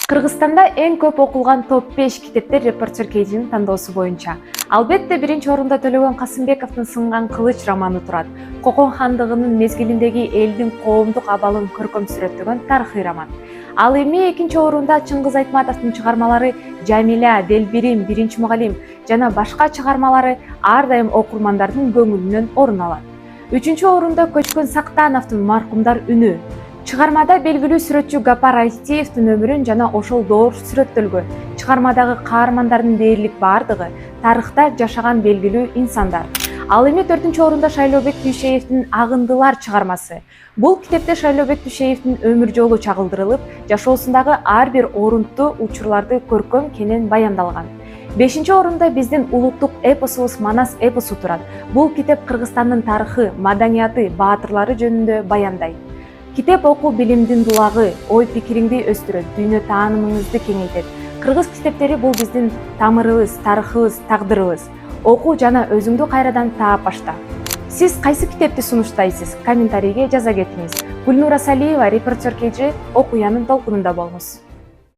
Кыргызстанда эң көп окулган топ 5 китептер репортер кейжинин тандоосу боюнча. Албетте биринчи орунда Төлөгөн Касымбековдун Сынган кылыч романы турат. Кокон хандыгынын мезгилиндеги элдин коомдук абалын көркөм сүрөттөгөн тарыхый роман. Ал эми экинчи орунда Чыңгыз Айтматовдун чыгармалары Жамиля, Делбирим, Биринчи мугалим жана башка чыгармалары ар дайым окурмандардын көңүлүнөн орун алат. Үчүнчү орунда Көчкөн Сактановдун Маркумдар үнү. Чыгармада белгилүү сүрөтчү Гапар Айтиевдин өмүрүн жана ошол доор сүрөттөлгөн. Чыгармадагы каармандардын дээрлик бардыгы тарыхта жашаган белгилүү инсандар. Ал эми 4-ч орунда Шайлообек Дүйшеевдин Агындылар чыгармасы. Бул китепте Шайлообек Дүйшеевдин өмүр жолу чагылдырылып, жашоосундагы ар бир орунттуу учурларды көркөм кенен баяндалган. 5-чи орунда биздин улуттук эпосубуз Манас эпосу турат. Бул китеп Кыргызстандын тарыхы, маданияты, баатырлары жөнүндө баяндайт. Китеп окуу билимдин булагы, ой пикириңди өстүрөт, дүйнө таанымыңызды кеңейтет. Кыргыз китептери бул биздин тамырыбыз, тарыхыбыз, тагдырыбыз. Окуу жана өзүңдү кайрадан таап башта. Сиз кайсы китепти сунуштайсыз? Комментарийге жаза кетиңиз. Гүлнура Салиева, репортер кейжи, окуянын толкунунда болуңуз.